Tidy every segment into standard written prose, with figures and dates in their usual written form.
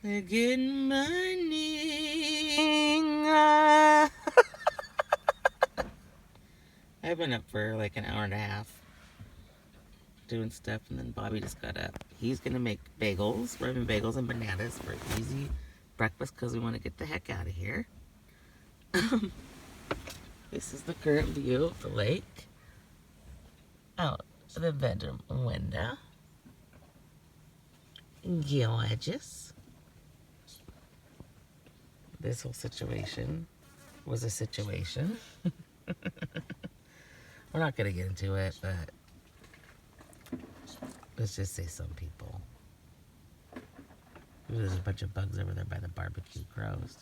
Good morning. I've been up for like an hour and a half doing stuff, and then Bobby just got up. He's gonna make bagels. We're having bagels and bananas for easy breakfast because we want to get the heck out of here. This is the current view of the lake out of the bedroom window. Gorgeous. This whole situation was a situation. We're not going to get into it, but let's just say some people. Ooh, there's a bunch of bugs over there by the barbecue. Gross.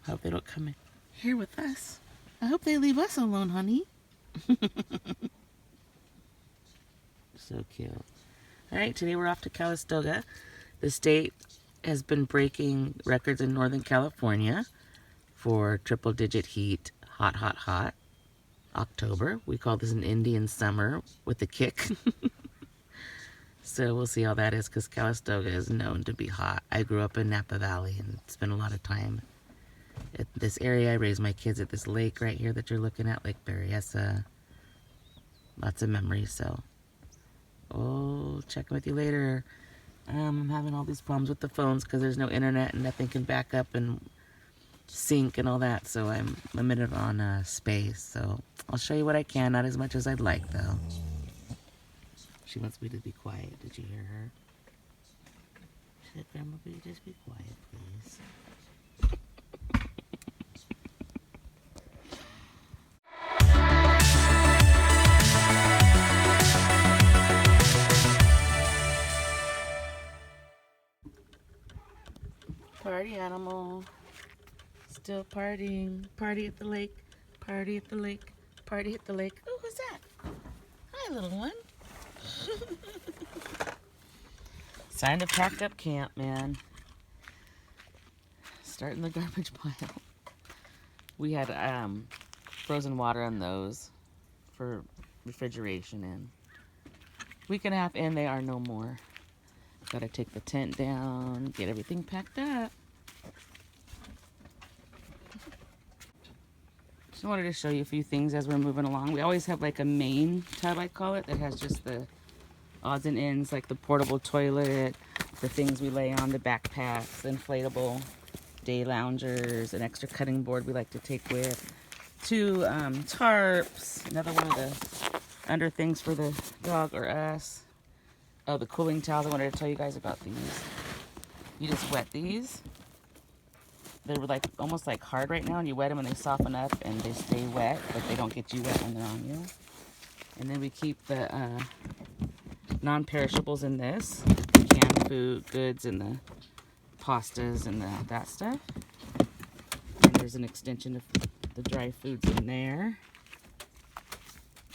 Hope they don't come in here with us. I hope they leave us alone, honey. So cute. All right, today we're off to Calistoga. The state has been breaking records in Northern California for triple-digit heat, hot, hot, hot. October. We call this an Indian summer with a kick. So we'll see how that is, because Calistoga is known to be hot. I grew up in Napa Valley and spent a lot of time at this area. I raised my kids at this lake right here that you're looking at, Lake Berryessa. Lots of memories, so oh, checking with you later. I'm having all these problems with the phones because there's no internet and nothing can back up and sync and all that, so I'm limited on space. So I'll show you what I can, not as much as I'd like though. She wants me to be quiet. Did you hear her? She said, Grandma, will you just be quiet, please? Party animal. Still partying. Party at the lake. Party at the lake. Party at the lake. Oh, who's that? Hi, little one. It's time to pack up camp, man. Starting the garbage pile. We had frozen water on those for refrigeration, and week and a half in, they are no more. Gotta take the tent down, get everything packed up. Just wanted to show you a few things as we're moving along. We always have like a main tub, I call it, that has just the odds and ends, like the portable toilet, the things we lay on, the backpacks, inflatable day loungers, an extra cutting board we like to take with, 2 tarps, another one of the under things for the dog or us. Oh, the cooling towels. I wanted to tell you guys about these. You just wet these. They're like almost like hard right now, and you wet them and they soften up and they stay wet, but they don't get you wet when they're on you. And then we keep the non-perishables in this, canned food goods and the pastas and that stuff. And there's an extension of the dry foods in there.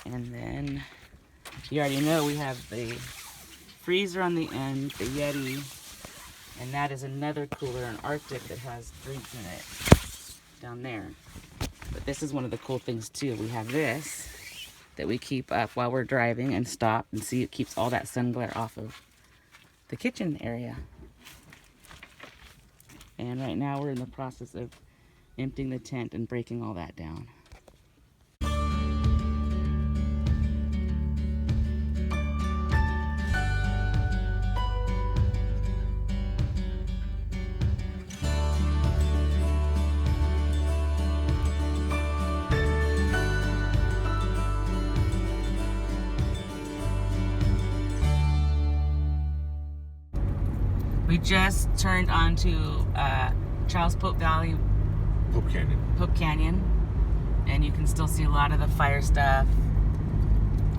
And then you already know we have the freezer on the end, the Yeti, and that is another cooler, an Arctic, that has drinks in it down there. But this is one of the cool things too. We have this that we keep up while we're driving and stop and see. It keeps all that sun glare off of the kitchen area. And right now we're in the process of emptying the tent and breaking all that down. We just turned onto Charles Pope Valley, Pope Canyon, and you can still see a lot of the fire stuff.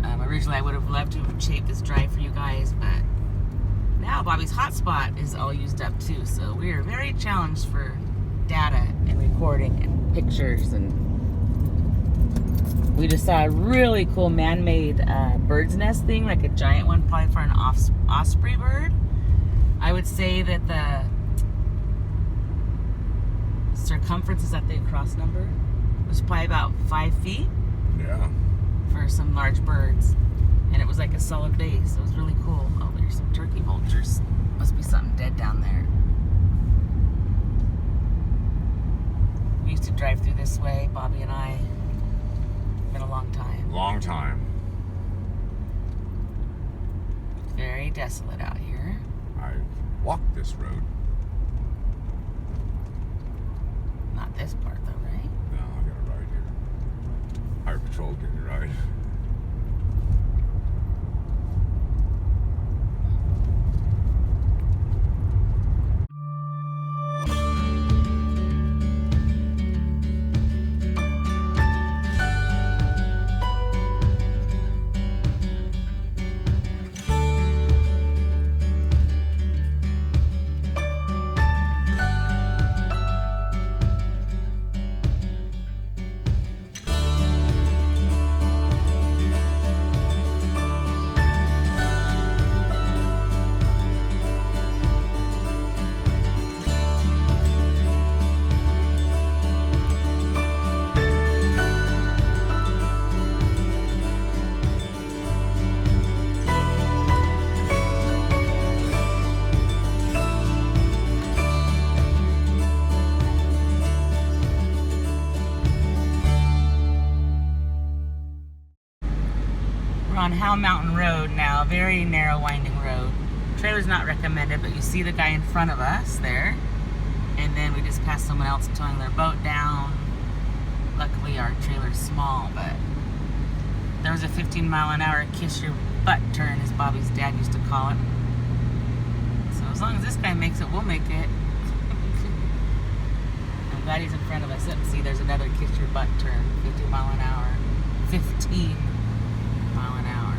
Originally, I would have loved to have taped this drive for you guys, but now Bobby's hotspot is all used up too. So we are very challenged for data and recording and pictures. And we just saw a really cool man-made bird's nest thing, like a giant one, probably for an osprey bird. I would say that the circumference, is that the cross number, was probably about 5 feet. Yeah. For some large birds. And it was like a solid base. It was really cool. Oh, there's some turkey vultures. Must be something dead down there. We used to drive through this way, Bobby and I. Been a long time. Long time. Very desolate out here. I've walked this road. Not this part though, right? No, I got a ride here. Highway Patrol gave me a ride. On Howell Mountain Road now, very narrow winding road. Trailer's not recommended, but you see the guy in front of us there. And then we just passed someone else towing their boat down. Luckily our trailer's small, but there was a 15-mile-an-hour kiss your butt turn, as Bobby's dad used to call it. So as long as this guy makes it, we'll make it. I'm glad he's in front of us. See, there's another kiss your butt turn, 15 mile an hour. 15 mile an hour.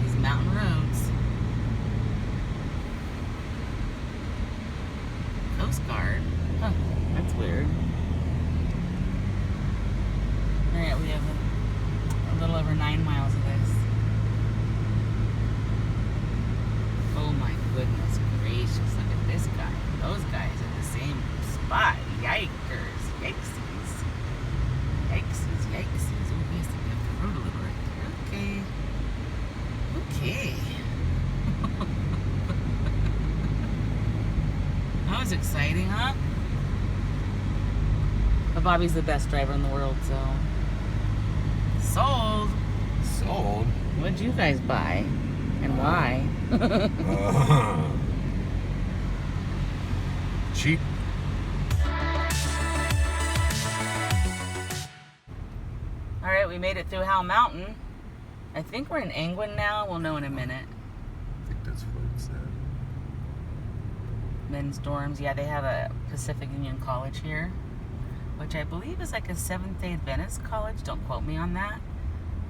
These mountain roads. Coast Guard. Huh, that's weird. Alright, we have a little over 9 miles of this. Oh my goodness gracious, look at this guy. Those guys at the same spot. Yikers. Yikesies. Yikesies. Yikesies. Oh, he has to be up the road a little right there. Okay. Okay. That was exciting, huh? But Bobby's the best driver in the world, so. Sold. Sold? What'd you guys buy? And why? Cheap. Alright, we made it through Howell Mountain. I think we're in Angwin now. We'll know in a minute. I think that's what it said. Men's dorms. Yeah, they have a Pacific Union College here, which I believe is like a Seventh-day Adventist college. Don't quote me on that.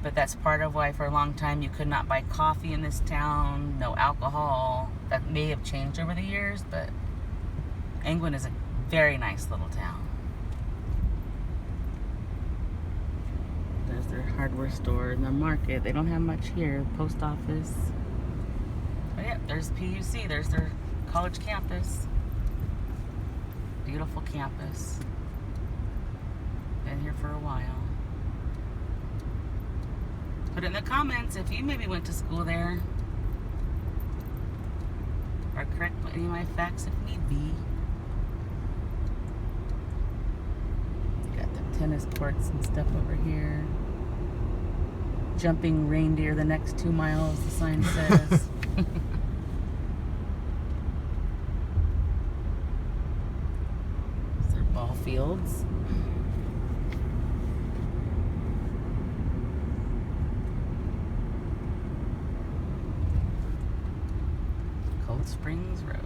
But that's part of why for a long time you could not buy coffee in this town, no alcohol. That may have changed over the years, but Angwin is a very nice little town. There's their hardware store and their market. They don't have much here. Post office. But yeah, there's PUC. There's their college campus. Beautiful campus. Been here for a while. Put it in the comments if you maybe went to school there. Or correct any of my facts if need be. Got the tennis courts and stuff over here. Jumping reindeer the next 2 miles, the sign says. These are ball fields. Cold Springs Road. You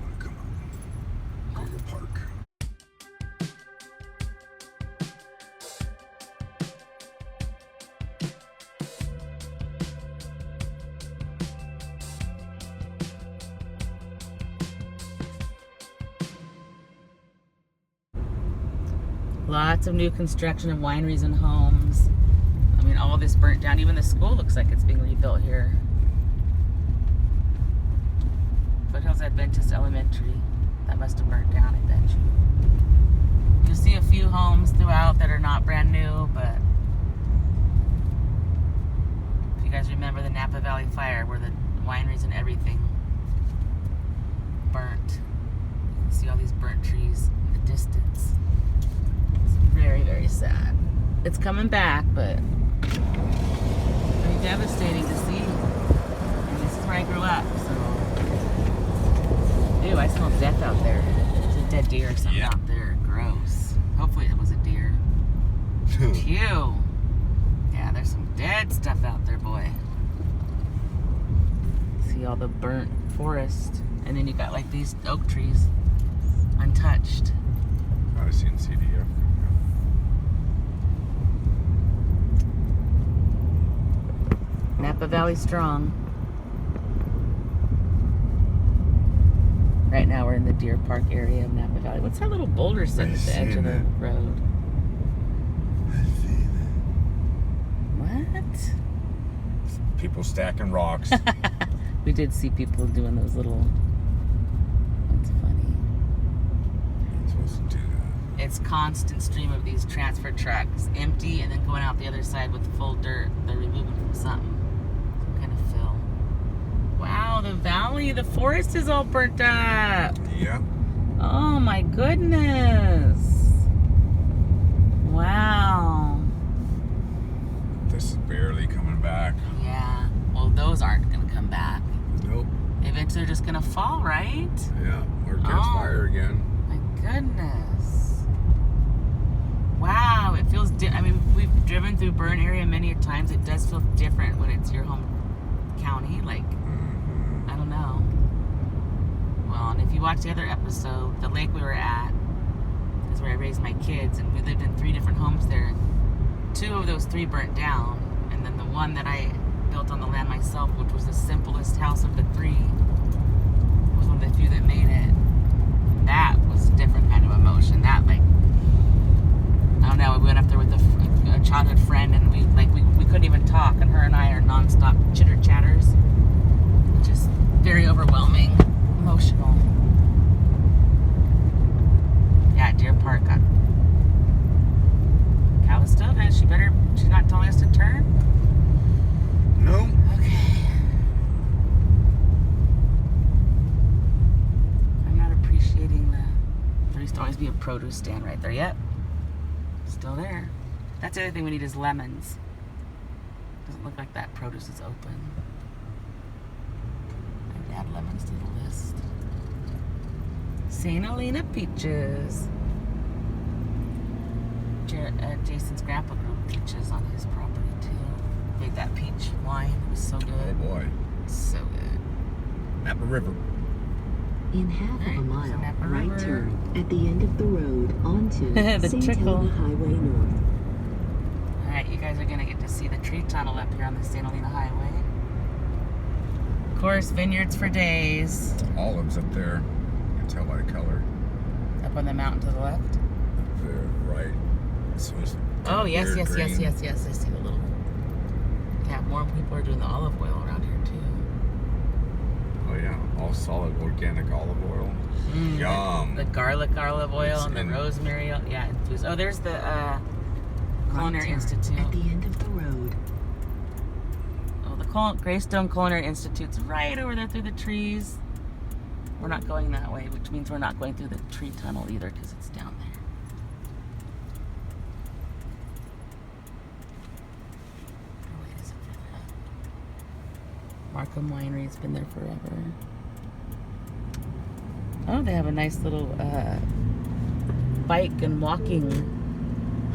want to come out? Go to the park. Lots of new construction of wineries and homes. I mean, all this burnt down. Even the school looks like it's being rebuilt here. Foothills Adventist Elementary. That must have burnt down, I bet you. You'll see a few homes throughout that are not brand new. wineries and everything burnt. You can see all these burnt trees in the distance. It's very, very sad. It's coming back, but very devastating to see. And this is where I grew up, so. Ew, I smell death out there. There's a dead deer or something out there. Gross. Hopefully it was a deer. Phew. Yeah, there's some dead stuff out there, boy. See all the burnt forest. And then you got like these oak trees untouched. I've seen CDF. Napa Valley strong. Right now we're in the Deer Park area of Napa Valley. What's that little boulder sitting at the edge of the road? I see that. What? People stacking rocks. We did see people doing those little. That's funny. You're supposed to do that. It's constant stream of these transfer trucks, empty and then going out the other side with full dirt. They're removing from something. Some kind of fill. Wow, the valley, the forest is all burnt up. Yeah. Oh my goodness. Wow. This is barely coming back. Yeah. Well, those aren't going to come back. Nope. Eventually they're just going to fall, right? Yeah. Or catch fire again. My goodness. Wow. It feels, I mean, we've driven through Burn area many times. It does feel different when it's your home county. Like, I don't know. Well, and if you watch the other episode, the lake we were at is where I raised my kids, and we lived in 3 different homes there. 2 of those 3 burnt down, and then the one that I built on the land myself, which was the simplest house of the 3, was one of the few that made it. That was a different kind of emotion. That, like, I don't know, we went up there with a childhood friend, and we couldn't even talk, and her and I are nonstop chitter-chatters. Just very overwhelming, emotional. Yeah, Deer Park got Calistoga. She's not telling us to turn? No. Okay. I'm not appreciating there used to always be a produce stand right there. Yep. Still there. That's the other thing we need is lemons. Doesn't look like that produce is open. I'd add lemons to the list. St. Helena peaches. Jason's grandpa grew peaches on his property too. Made that peach wine. It was so good. Oh boy. So good. Napa River. In half of a Alright, mile, Napa right River. turn at the end of the road onto The St. trickle. Helena Highway North. Alright, you guys are going to get to see the tree tunnel up here on the St. Helena Highway. Of course, vineyards for days. Olives up there. You can tell by the color. Up on the mountain to the left. Up there, right. So it's Oh, yes, weird yes, green. yes. I see the little... Yeah, more people are doing the olive oil around here, too. Oh yeah, all solid organic olive oil. Yum. The garlic olive oil It's and the in- rosemary. Yeah, infused. Oh, there's the Culinary Right turn Institute. at the end of the road. Oh, the Greystone Culinary Institute's right over there through the trees. We're not going that way, which means we're not going through the tree tunnel either because it's down there. Oh, wait, is it for that? Markham Winery's been there forever. Oh, they have a nice little bike and walking.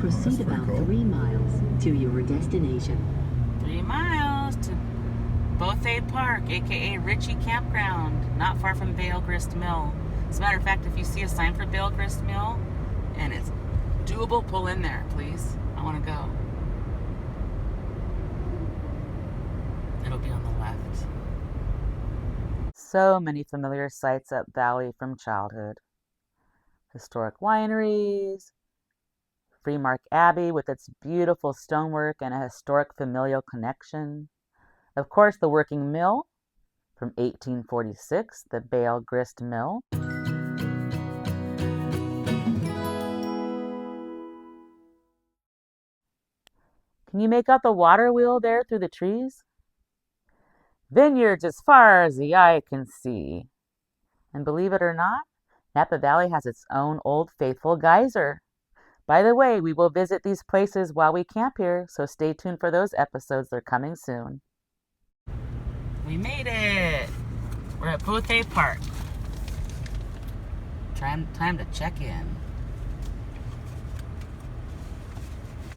Proceed pretty about cool. 3 miles to your destination. 3 miles to Bothay Park, aka Ritchie Campground, not far from Bale Grist Mill. As a matter of fact, if you see a sign for Bale Grist Mill and it's doable, pull in there, please. I want to go. It'll be on the left. So many familiar sights up Valley from childhood. Historic wineries, Freemark Abbey with its beautiful stonework and a historic familial connection. Of course, the working mill from 1846, the Bale Grist Mill. Can you make out the water wheel there through the trees? Vineyards as far as the eye can see. And believe it or not, Napa Valley has its own Old Faithful geyser. By the way, we will visit these places while we camp here, so stay tuned for those episodes. They're coming soon. We made it! We're at Potay Park. Time to check in.